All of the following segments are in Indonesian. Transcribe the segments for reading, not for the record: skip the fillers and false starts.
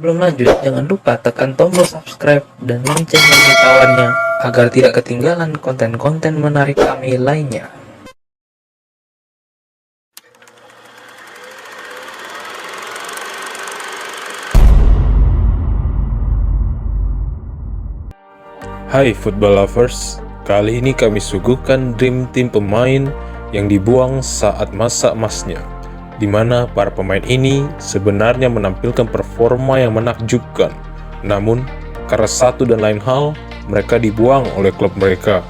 Sebelum lanjut, jangan lupa tekan tombol subscribe dan lonceng pemberitahuannya agar tidak ketinggalan konten-konten menarik kami lainnya. Hai football lovers, kali ini kami suguhkan Dream Team pemain yang dibuang saat masa emasnya, di mana para pemain ini sebenarnya menampilkan performa yang menakjubkan. Namun, karena satu dan lain hal, mereka dibuang oleh klub mereka.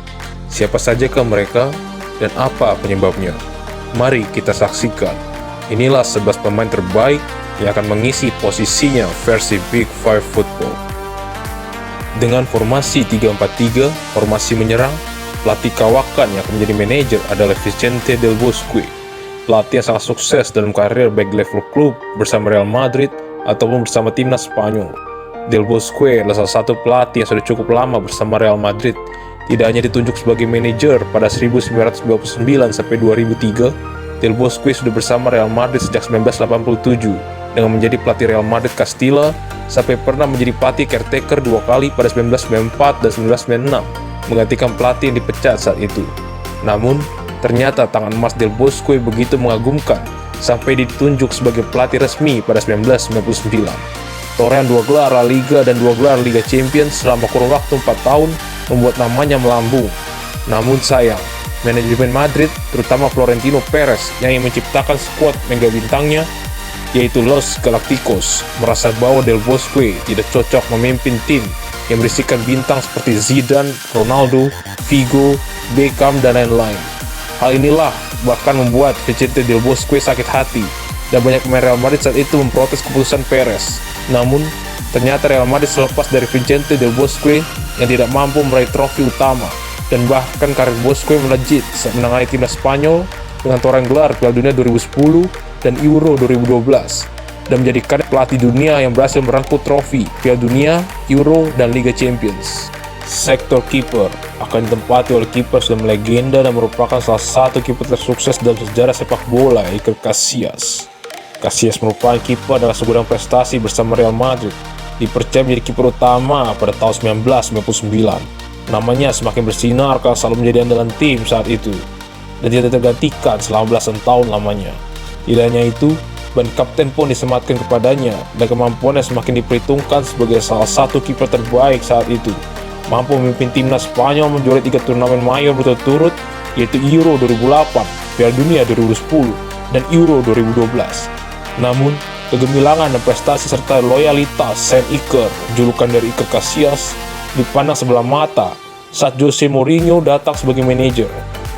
Siapa sajakah mereka dan apa penyebabnya? Mari kita saksikan. Inilah 11 pemain terbaik yang akan mengisi posisinya versi Big Five Football. Dengan formasi 3-4-3, formasi menyerang, pelatih kawakan yang akan menjadi manajer adalah Vicente Del Bosque. Pelatih yang sangat sukses dalam karir baik level klub bersama Real Madrid ataupun bersama timnas Spanyol. Del Bosque adalah salah satu pelatih yang sudah cukup lama bersama Real Madrid. Tidak hanya ditunjuk sebagai manajer pada 1999 sampai 2003, Del Bosque sudah bersama Real Madrid sejak 1987 dengan menjadi pelatih Real Madrid Castilla, sampai pernah menjadi pelatih caretaker 2 kali pada 1994 dan 1996, menggantikan pelatih yang dipecat saat itu. Namun, ternyata tangan emas Del Bosque begitu mengagumkan, sampai ditunjuk sebagai pelatih resmi pada 1999. Torehan 2 gelar La Liga dan 2 gelar Liga Champions selama kurun waktu 4 tahun membuat namanya melambung. Namun sayang, manajemen Madrid, terutama Florentino Perez yang ingin menciptakan skuad mega bintangnya, yaitu Los Galacticos, merasa bahwa Del Bosque tidak cocok memimpin tim yang berisikan bintang seperti Zidane, Ronaldo, Figo, Beckham, dan lain-lain. Hal inilah bahkan membuat Vicente Del Bosque sakit hati, dan banyak pemain Real Madrid saat itu memprotes keputusan Perez. Namun, ternyata Real Madrid selepas dari Vicente Del Bosque yang tidak mampu meraih trofi utama, dan bahkan karir Bosque melejit saat menangani timnas Spanyol dengan torehan gelar Piala Dunia 2010 dan Euro 2012, dan menjadikan pelatih dunia yang berhasil merangkul trofi Piala Dunia, Euro, dan Liga Champions. Sektor kiper akan ditempati oleh kiper sudah melegenda dan merupakan salah satu kiper tersukses dalam sejarah sepak bola, Iker Casillas. Casillas merupakan kiper dengan segudang prestasi bersama Real Madrid, dipercaya menjadi kiper utama pada tahun 1999. Namanya semakin bersinar karena selalu menjadi andalan tim saat itu, dan tidak tergantikan selama belasan tahun lamanya. Tidak hanya itu, ban kapten pun disematkan kepadanya, dan kemampuannya semakin diperhitungkan sebagai salah satu kiper terbaik saat itu. Mampu memimpin timnas Spanyol menjuarai 3 turnamen mayor berturut-turut, yaitu Euro 2008, Piala Dunia 2010, dan Euro 2012. Namun, kegemilangan dan prestasi serta loyalitas Saint Iker, julukan dari Iker Casillas, dipandang sebelah mata saat Jose Mourinho datang sebagai manajer.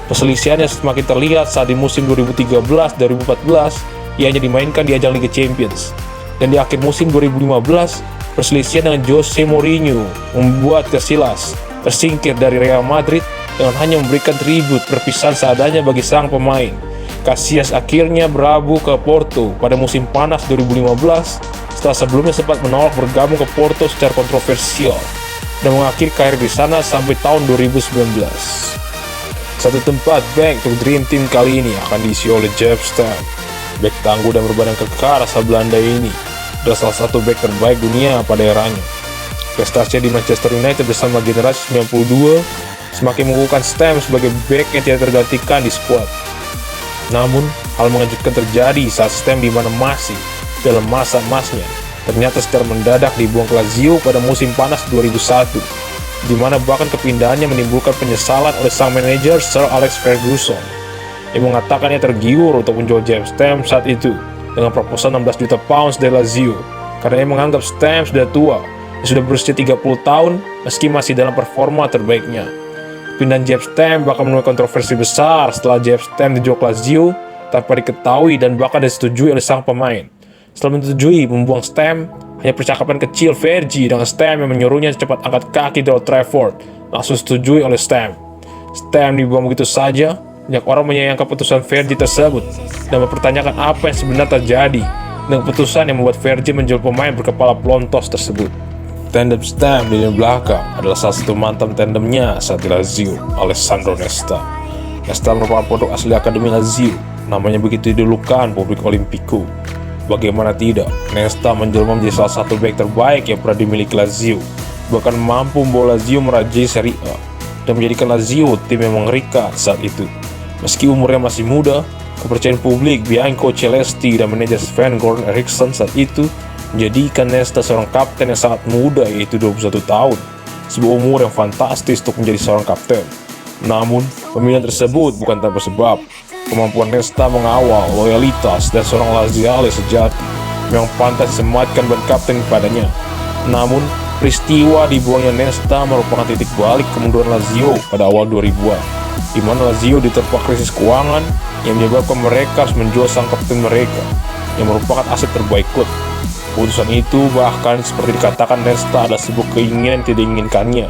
Perselisihannya semakin terlihat saat di musim 2013-2014 ia hanya dimainkan di ajang Liga Champions, dan di akhir musim 2015 perselisihan dengan Jose Mourinho membuat Casillas tersingkir dari Real Madrid dengan hanya memberikan tribut perpisahan seadanya bagi sang pemain. Casillas akhirnya berlabuh ke Porto pada musim panas 2015 setelah sebelumnya sempat menolak bergabung ke Porto secara kontroversial, dan mengakhiri karir di sana sampai tahun 2019. Satu tempat back untuk Dream Team kali ini akan diisi oleh Jeff Stam. Back tangguh dan berbadan kekar asal Belanda ini adalah salah satu back terbaik dunia pada eranya. Prestasinya di Manchester United bersama generasi 92 semakin mengukuhkan Stam sebagai back yang tidak tergantikan di skuad. Namun, hal mengejutkan terjadi saat Stam di mana masih dalam masa emasnya ternyata secara mendadak dibuang ke Lazio pada musim panas 2001. Di mana bahkan kepindahannya menimbulkan penyesalan oleh sang manajer Sir Alex Ferguson, yang mengatakannya tergiur untuk menjual James Stam saat itu dengan proposal 16 juta pounds dari Lazio, karena ia menganggap Stam sudah tua dan sudah berusia 30 tahun meski masih dalam performa terbaiknya. Pindahan James Stam bahkan menuai kontroversi besar setelah James Stam dijual ke Lazio tanpa diketahui dan bahkan disetujui oleh sang pemain. Setelah menyetujui membuang Stam, hanya percakapan kecil Fergie dengan Stam yang menyuruhnya cepat angkat kaki dari Old Trafford langsung disetujui oleh Stam. Stam dibuang begitu saja. Banyak orang menyayangkan keputusan Fergie tersebut dan mempertanyakan apa yang sebenarnya terjadi dengan keputusan yang membuat Fergie menjual pemain berkepala pelontos tersebut. Tandem Stam di lini belakang adalah salah satu mantan tandemnya saat di Lazio, Alessandro Nesta. Nesta merupakan produk asli Akademi Lazio, namanya begitu didulukan publik Olimpico. Bagaimana tidak, Nesta menjelma menjadi salah satu bek terbaik yang pernah dimiliki Lazio, bahkan mampu membawa Lazio merajai Serie A dan menjadikan Lazio tim yang mengerikan saat itu. Meski umurnya masih muda, kepercayaan publik, Bianco Celesti dan manajer Sven-Göran Eriksson saat itu menjadikan Nesta seorang kapten yang sangat muda, yaitu 21 tahun, sebuah umur yang fantastis untuk menjadi seorang kapten. Namun, pemilihan tersebut bukan tanpa sebab. Kemampuan Nesta mengawal, loyalitas, dan seorang Laziale sejati memang pantas disematkan ban kapten kepadanya. Namun, peristiwa dibuangnya Nesta merupakan titik balik kemunduran Lazio pada awal 2000-an, di mana Lazio diterpa krisis keuangan yang menyebabkan mereka harus menjual sang kapten mereka, yang merupakan aset terbaik klub. Keputusan itu bahkan seperti dikatakan Nesta adalah sebuah keinginan yang tidak diinginkannya,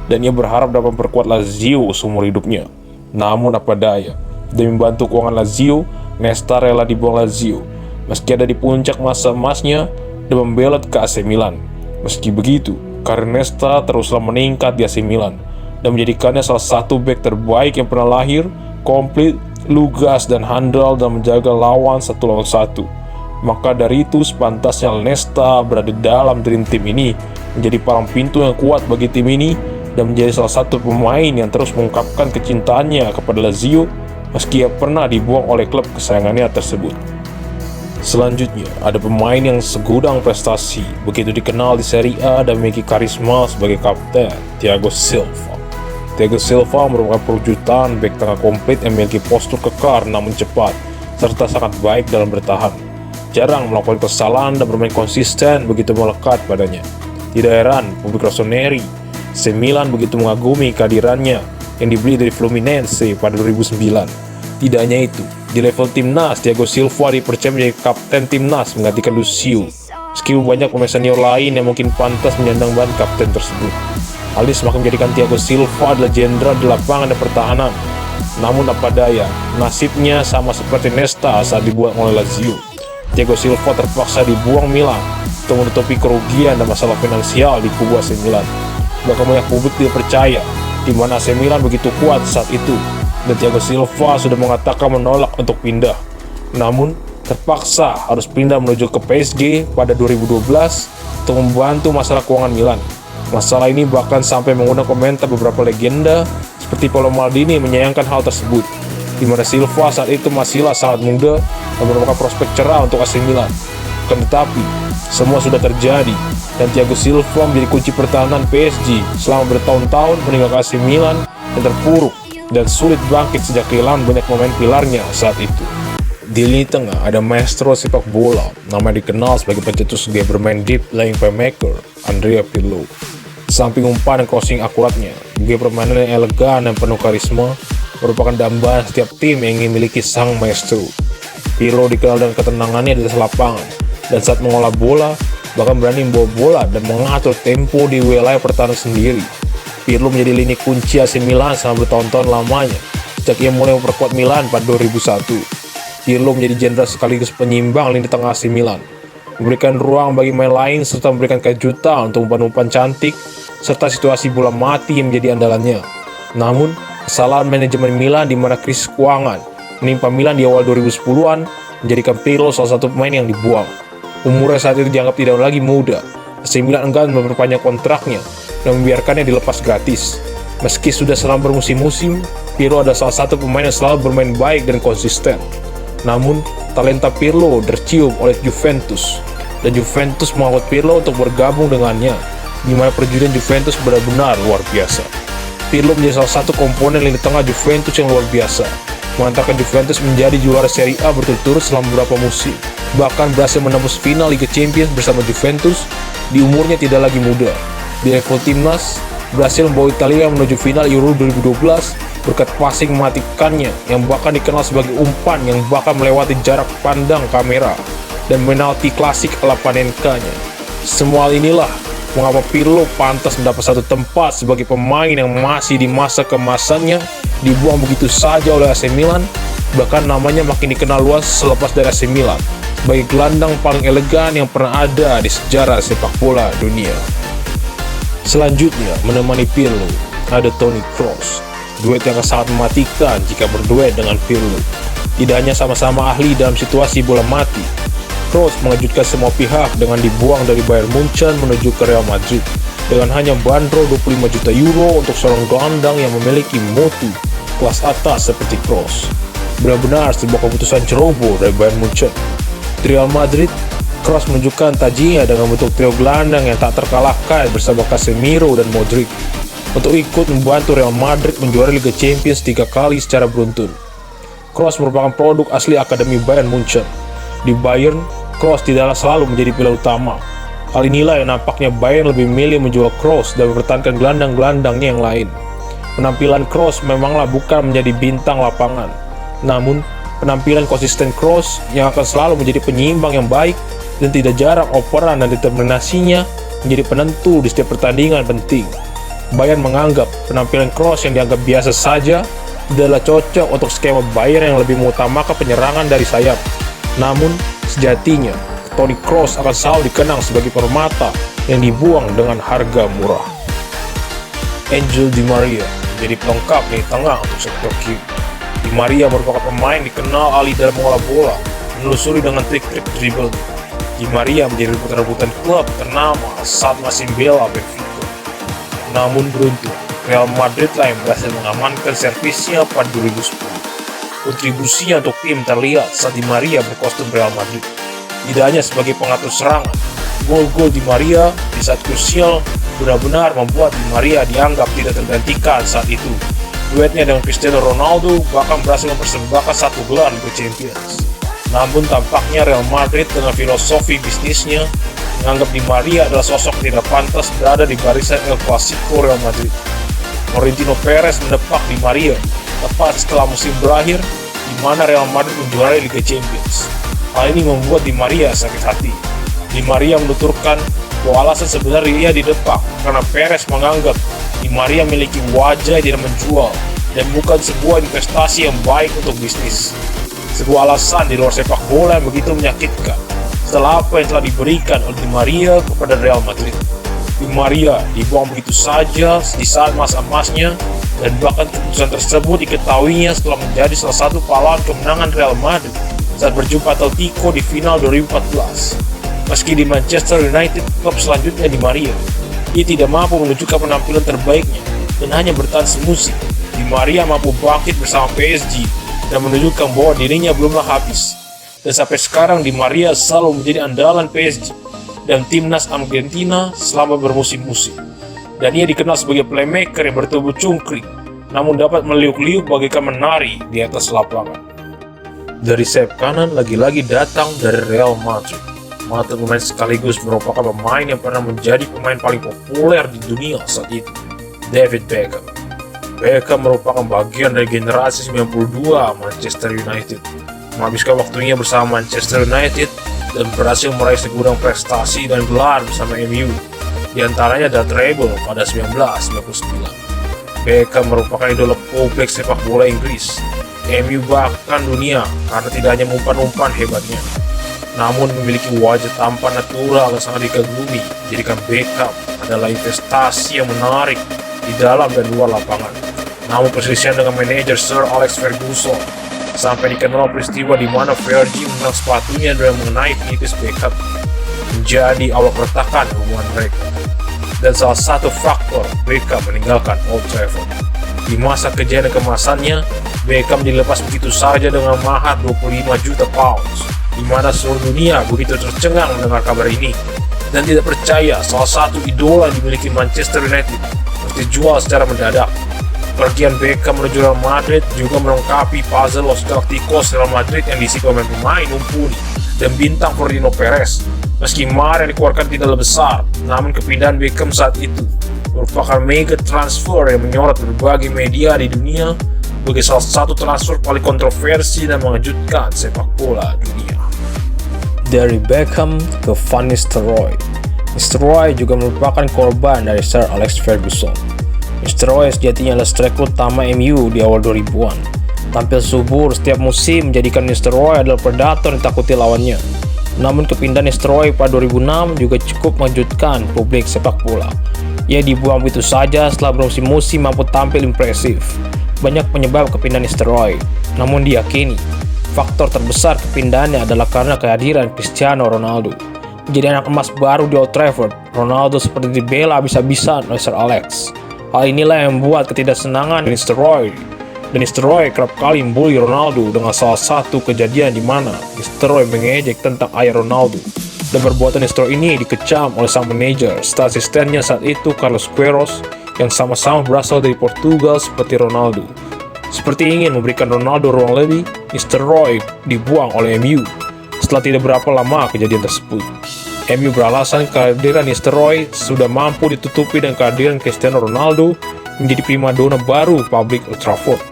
dan ia berharap dapat memperkuat Lazio seumur hidupnya. Namun apa daya, demi membantu keuangan Lazio, Nesta rela dibuang Lazio, meski ada di puncak masa emasnya, dan membelot ke AC Milan. Meski begitu, karir Nesta teruslah meningkat di AC Milan, dan menjadikannya salah satu bek terbaik yang pernah lahir, komplit, lugas, dan handal dalam menjaga lawan 1 lawan 1. Maka dari itu, sepantasnya Nesta berada dalam Dream Team ini, menjadi palang pintu yang kuat bagi tim ini, dan menjadi salah satu pemain yang terus mengungkapkan kecintaannya kepada Lazio, meski ia pernah dibuang oleh klub kesayangannya tersebut. Selanjutnya, ada pemain yang segudang prestasi, begitu dikenal di Serie A dan memiliki karisma sebagai kapten, Thiago Silva. Thiago Silva merupakan perwujudan bek tengah komplit yang memiliki postur kekar namun cepat, serta sangat baik dalam bertahan. Jarang melakukan kesalahan dan bermain konsisten begitu melekat padanya. Tidak heran, publik Rossoneri, AC Milan begitu mengagumi kehadirannya yang dibeli dari Fluminense pada 2009. Tidak hanya itu, di level timnas, Thiago Silva dipercaya menjadi kapten timnas menggantikan Lucio. Meskipun banyak pemain senior lain yang mungkin pantas menyandang ban kapten tersebut, hal ini semakin menjadikan Thiago Silva adalah jenderal di lapangan dan pertahanan. Namun apa daya, nasibnya sama seperti Nesta saat dibuang oleh Lazio. Thiago Silva terpaksa dibuang Milan untuk menutupi kerugian dan masalah finansial di kubu AC Milan. Bahkan banyak publik tidak percaya di mana AC Milan begitu kuat saat itu, dan Thiago Silva sudah mengatakan menolak untuk pindah. Namun, terpaksa harus pindah menuju ke PSG pada 2012 untuk membantu masalah keuangan Milan. Masalah ini bahkan sampai mengundang komentar beberapa legenda seperti Paolo Maldini menyayangkan hal tersebut, di mana Silva saat itu masihlah sangat muda dan merupakan prospek cerah untuk AC Milan. Tetapi, semua sudah terjadi, dan Thiago Silva menjadi kunci pertahanan PSG selama bertahun-tahun meninggalkan AC Milan yang terpuruk dan sulit bangkit sejak kehilangan banyak pemain pilarnya saat itu. Di lini tengah ada maestro sepak bola, namanya dikenal sebagai pencetus gaya bermain deep lying playmaker, Andrea Pirlo. Samping umpan dan crossing akuratnya, gaya permainan yang elegan dan penuh karisma merupakan dambaan setiap tim yang ingin memiliki sang maestro. Pirlo dikenal dengan ketenangannya di atas lapangan, dan saat mengolah bola, bahkan berani membawa bola dan mengatur tempo di wilayah pertahanan sendiri. Pirlo menjadi lini kunci AC Milan selama bertahun-tahun lamanya, sejak ia mulai memperkuat Milan pada 2001. Pirlo menjadi jenderal sekaligus penyimbang lini tengah AC Milan, memberikan ruang bagi pemain lain serta memberikan kejutan untuk umpan-umpan cantik, serta situasi bola mati yang menjadi andalannya. Namun, kesalahan manajemen Milan di mana krisis keuangan menimpa Milan di awal 2010-an menjadikan Pirlo salah satu pemain yang dibuang. Umurnya saat itu dianggap tidak lagi muda, AC Milan enggan memperpanjang kontraknya dan membiarkannya dilepas gratis. Meski sudah selama bermusim-musim, Pirlo adalah salah satu pemain yang selalu bermain baik dan konsisten. Namun, talenta Pirlo tercium oleh Juventus, dan Juventus mengangkut Pirlo untuk bergabung dengannya, di mana perjudian Juventus benar-benar luar biasa. Pirlo menjadi salah satu komponen lini tengah Juventus yang luar biasa, mengantarkan Juventus menjadi juara Serie A berturut-turut selama beberapa musim, bahkan berhasil menembus final Liga Champions bersama Juventus di umurnya tidak lagi muda. Di level timnas, berhasil membawa Italia menuju final Euro 2012 berkat passing mematikannya yang bahkan dikenal sebagai umpan yang bahkan melewati jarak pandang kamera, dan penalti klasik ala Panenka-nya. Semua hal inilah mengapa Pirlo pantas mendapat satu tempat sebagai pemain yang masih di masa kemasannya dibuang begitu saja oleh AC Milan, bahkan namanya makin dikenal luas selepas dari AC Milan sebagai gelandang paling elegan yang pernah ada di sejarah sepak bola dunia. Selanjutnya, menemani Pirlo ada Toni Kroos, duet yang sangat mematikan jika berduet dengan Pirlo. Tidak hanya sama-sama ahli dalam situasi bola mati, Kroos mengejutkan semua pihak dengan dibuang dari Bayern Munchen menuju ke Real Madrid dengan hanya bandrol 25 juta euro untuk seorang gelandang yang memiliki mutu kelas atas seperti Kroos. Benar-benar sebuah keputusan ceroboh dari Bayern Munchen. Di Real Madrid, Kroos menunjukkan tajinya dengan bentuk trio gelandang yang tak terkalahkan bersama Casemiro dan Modric untuk ikut membantu Real Madrid menjuarai Liga Champions 3 kali secara beruntun. Kroos merupakan produk asli Akademi Bayern Munchen. Di Bayern, Kroos tidaklah selalu menjadi pilihan utama. Hal inilah yang nampaknya Bayern lebih memilih menjual Kroos dan mempertahankan gelandang-gelandangnya yang lain. Penampilan Kroos memanglah bukan menjadi bintang lapangan, namun penampilan konsisten Kroos yang akan selalu menjadi penyeimbang yang baik dan tidak jarang operan dan determinasinya menjadi penentu di setiap pertandingan penting. Bayern menganggap penampilan Kroos yang dianggap biasa saja adalah cocok untuk skema Bayern yang lebih mengutamakan penyerangan dari sayap. Namun, sejatinya, Toni Kroos akan selalu dikenang sebagai permata yang dibuang dengan harga murah. Angel Di Maria menjadi pelengkap di tengah untuk sektor kiri. Di Maria merupakan pemain dikenal ahli dalam mengolah bola, menelusuri dengan trik-trik dribble. Di Maria menjadi rebutan klub ternama saat masih membela Benfica. Namun beruntung, Real Madrid lah yang berhasil mengamankan servisnya pada 2010. Kontribusinya untuk tim terlihat saat Di Maria berkostum Real Madrid. Tidak hanya sebagai pengatur serangan, gol-gol Di Maria di saat krusial benar-benar membuat Di Maria dianggap tidak tergantikan saat itu. Duetnya dengan Cristiano Ronaldo bahkan berhasil mempersembahkan 1 gelar Liga Champions. Namun tampaknya Real Madrid dengan filosofi bisnisnya menganggap Di Maria adalah sosok yang tidak pantas berada di barisan El Clasico Real Madrid. Florentino Perez mendepak Di Maria tepat setelah musim berakhir, di mana Real Madrid menjuarai Liga Champions. Hal ini membuat Di Maria sakit hati. Di Maria menuturkan bahwa alasan sebenarnya ia didepak karena Perez menganggap Di Maria memiliki wajah yang tidak menjual dan bukan sebuah investasi yang baik untuk bisnis. Sebuah alasan di luar sepak bola yang begitu menyakitkan setelah apa yang telah diberikan oleh Di Maria kepada Real Madrid. Di Maria dibuang begitu saja di saat masa emasnya, dan bahkan keputusan tersebut diketahuinya setelah menjadi salah satu pahlawan kemenangan Real Madrid saat berjumpa Atletico di final 2014. Meski di Manchester United, klub selanjutnya Di Maria, ia tidak mampu menunjukkan penampilan terbaiknya dan hanya bertahan semusim. Di Maria mampu bangkit bersama PSG dan menunjukkan bahwa dirinya belumlah habis. Dan sampai sekarang Di Maria selalu menjadi andalan PSG dan timnas Argentina selama bermusim-musim. Dan ia dikenal sebagai playmaker yang bertubuh cungkring, namun dapat meliuk-liuk bagaikan menari di atas lapangan. Dari sayap kanan lagi-lagi datang dari Real Madrid. Mantan pemain sekaligus merupakan pemain yang pernah menjadi pemain paling populer di dunia saat itu, David Beckham. Beckham merupakan bagian dari generasi 92 Manchester United, menghabiskan waktunya bersama Manchester United dan berhasil meraih segudang prestasi dan gelar bersama MU. Di antaranya The Treble pada 1999. Beckham merupakan idola publik sepak bola Inggris, MU bahkan dunia karena tidak hanya umpan-umpan hebatnya, namun memiliki wajah tampan natural yang sangat dikagumi. Jadikan Beckham adalah investasi yang menarik di dalam dan luar lapangan. Namun perselisihan dengan manajer Sir Alex Ferguson sampai dikenal peristiwa di mana Fergie menang sepatunya dan mengenai pelipis Beckham menjadi awal keretakan hubungan mereka. Dan salah satu faktor Beckham meninggalkan Old Trafford. Di masa kejayaan dan kemasannya, Beckham dilepas begitu saja dengan mahar 25 juta pounds, di mana seluruh dunia begitu tercengang mendengar kabar ini dan tidak percaya salah satu idola yang dimiliki Manchester United harus dijual secara mendadak. Pergian Beckham menuju Real Madrid juga melengkapi puzzle Los Galacticos Real Madrid yang diisi pemain-pemain mumpuni dan bintang Florentino Perez. Meski mahar yang dikeluarkan tidaklah besar, namun kepindahan Beckham saat itu merupakan mega transfer yang menyorot berbagai media di dunia sebagai salah satu transfer paling kontroversi dan mengejutkan sepak bola dunia. Dari Beckham ke Van Nistelrooy. Nistelrooy juga merupakan korban dari Sir Alex Ferguson. Nistelrooy sejatinya adalah striker utama MU di awal 2000-an. Tampil subur setiap musim menjadikan Nistelrooy adalah predator yang ditakuti lawannya. Namun kepindahan Nistelrooy pada 2006 juga cukup mengejutkan publik sepak bola. Ia dibuang begitu saja setelah bermusim-musim mampu tampil impresif. Banyak penyebab kepindahan Nistelrooy, namun diyakini faktor terbesar kepindahannya adalah karena kehadiran Cristiano Ronaldo. Menjadi anak emas baru di Old Trafford, Ronaldo seperti dibela habis-habisan oleh Sir Alex. Hal inilah yang membuat ketidaksenangan Mr. Roy. Dan Mr. Roy kerap kali membuli Ronaldo dengan salah satu kejadian di mana Mr. Roy mengejek tentang ayah Ronaldo. Dan perbuatan Mr. Roy ini dikecam oleh sang manajer serta asistennya saat itu Carlos Queiroz yang sama-sama berasal dari Portugal seperti Ronaldo. Seperti ingin memberikan Ronaldo ruang lebih, Mr. Roy dibuang oleh MU. Setelah tidak berapa lama kejadian tersebut, MU beralasan kehadiran Mr. Roy sudah mampu ditutupi dan kehadiran Cristiano Ronaldo menjadi primadona baru publik Old Trafford.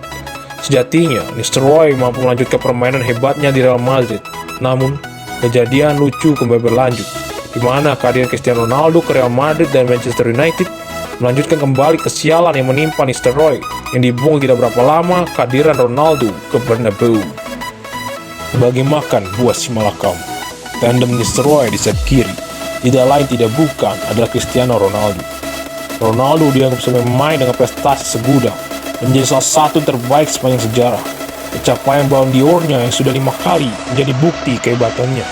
Sejatinya, Mr. Roy mampu melanjutkan permainan hebatnya di Real Madrid. Namun, kejadian lucu kembali berlanjut, di mana kehadiran Cristiano Ronaldo ke Real Madrid dan Manchester United melanjutkan kembali kesialan yang menimpa Mr. Roy yang dibuang tidak berapa lama kehadiran Ronaldo ke Bernabeu. Bagi makan buah si malakam, tandem Mr. Roy di sayap kiri tidak lain tidak bukan adalah Cristiano Ronaldo. Ronaldo dianggap sebagai pemain dengan prestasi segudang, menjadi salah satu terbaik sepanjang sejarah. Pencapaian Ballon d'Or-nya yang sudah 5 kali menjadi bukti kehebatannya.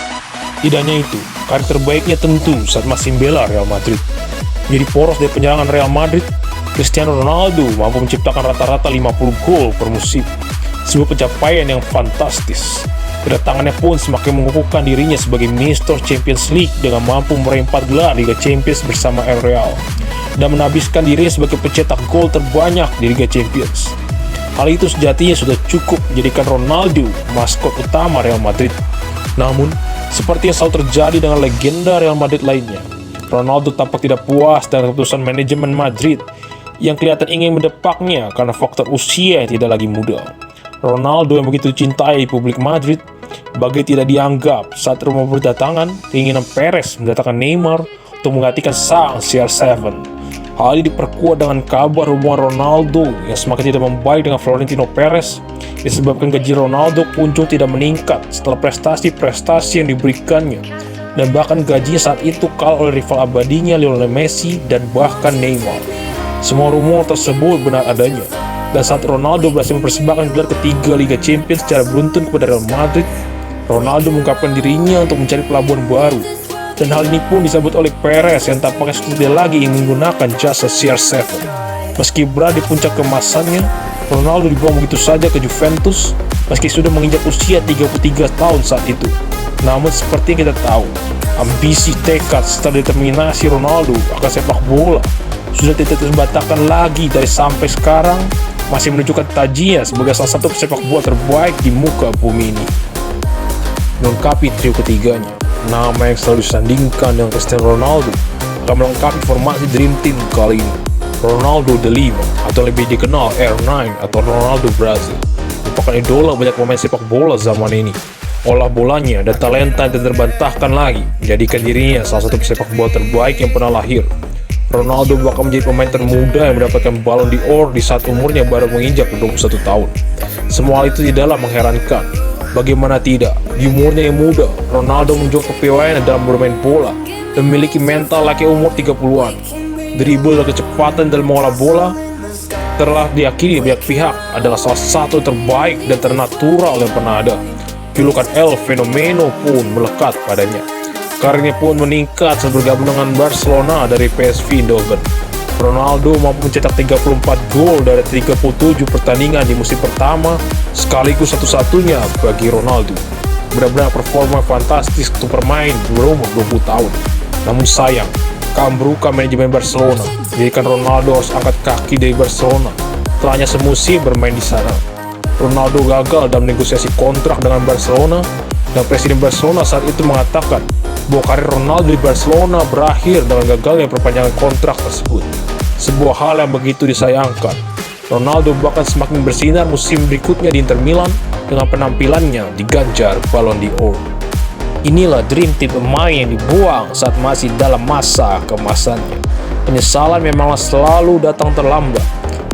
Tidak hanya itu, karir terbaiknya tentu saat masih membela Real Madrid. Menjadi poros dari penyerangan Real Madrid, Cristiano Ronaldo mampu menciptakan rata-rata 50 gol per musim. Sebuah pencapaian yang fantastis. Kedatangannya pun semakin mengukuhkan dirinya sebagai Mr. Champions League dengan mampu meraih 4 gelar Liga Champions bersama El Real dan menhabiskan dirinya sebagai pencetak gol terbanyak di Liga Champions. Hal itu sejatinya sudah cukup menjadikan Ronaldo maskot utama Real Madrid. Namun, seperti yang selalu terjadi dengan legenda Real Madrid lainnya, Ronaldo tampak tidak puas dengan keputusan manajemen Madrid yang kelihatan ingin mendepaknya karena faktor usia yang tidak lagi muda. Ronaldo yang begitu dicintai publik Madrid bagai tidak dianggap saat rumor berdatangan keinginan Perez mendatangkan Neymar untuk menggantikan sang CR7. Hal ini diperkuat dengan kabar hubungan Ronaldo yang semakin tidak membaik dengan Florentino Perez disebabkan gaji Ronaldo kunjung tidak meningkat setelah prestasi-prestasi yang diberikannya, dan bahkan gajinya saat itu kalah oleh rival abadinya Lionel Messi dan bahkan Neymar. Semua rumor tersebut benar adanya, dan saat Ronaldo berhasil mempersembahkan gelar ketiga Liga Champions secara beruntun kepada Real Madrid, Ronaldo mengungkapkan dirinya untuk mencari pelabuhan baru. Dan hal ini pun disambut oleh Perez yang tampaknya sudah tidak lagi ingin menggunakan jasa CR7. Meski berada di puncak keemasannya, Ronaldo dibuang begitu saja ke Juventus meski sudah menginjak usia 33 tahun saat itu. Namun seperti yang kita tahu, ambisi, tekad, serta determinasi Ronaldo akan sepak bola sudah tidak terbantahkan lagi dari sampai sekarang masih menunjukkan tajinya sebagai salah satu pesepak bola terbaik di muka bumi ini. Melengkapi trio ketiganya, nama yang selalu disandingkan dengan Cristiano Ronaldo akan melengkapi formasi Dream Team kali ini. Ronaldo the Lima, atau lebih dikenal R9 atau Ronaldo Brazil, merupakan idola banyak pemain sepak bola zaman ini. Olah bolanya dan talenta yang terbantahkan lagi menjadikan dirinya salah satu pesepak bola terbaik yang pernah lahir. Ronaldo bakal menjadi pemain termuda yang mendapatkan Ballon d'Or di saat umurnya baru menginjak 21 tahun. Semua hal itu tidaklah mengherankan. Bagaimana tidak, di umurnya yang muda, Ronaldo menunjukkan kepiawaian dalam bermain bola dan memiliki mental laki umur 30-an. Dribble dan kecepatan dalam mengolah bola telah diyakini banyak pihak adalah salah satu terbaik dan ternatural yang pernah ada. Julukan El Fenomeno pun melekat padanya. Karirnya pun meningkat saat bergabung dengan Barcelona dari PSV Eindhoven. Ronaldo mampu mencetak 34 gol dari 37 pertandingan di musim pertama, sekaligus satu-satunya bagi Ronaldo. Benar-benar performa fantastis untuk bermain berumur 20 tahun. Namun sayang, keambrukan manajemen Barcelona menjadikan Ronaldo harus angkat kaki dari Barcelona setelah hanya semusim bermain di sana. Ronaldo gagal dalam negosiasi kontrak dengan Barcelona, dan presiden Barcelona saat itu mengatakan bahwa karir Ronaldo di Barcelona berakhir dengan gagalnya perpanjangan kontrak tersebut. Sebuah hal yang begitu disayangkan. Ronaldo bahkan semakin bersinar musim berikutnya di Inter Milan dengan penampilannya diganjar Ballon d'Or. Inilah Dream Team pemain yang dibuang saat masih dalam masa keemasannya. Penyesalan memanglah selalu datang terlambat.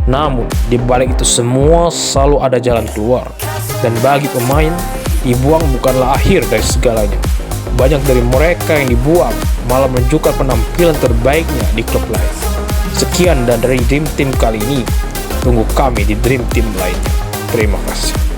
Namun, di balik itu semua selalu ada jalan keluar. Dan bagi pemain, dibuang bukanlah akhir dari segalanya. Banyak dari mereka yang dibuang malah menunjukkan penampilan terbaiknya di klub lain. Sekian dan dari Dream Team kali ini. Tunggu kami di Dream Team lainnya. Terima kasih.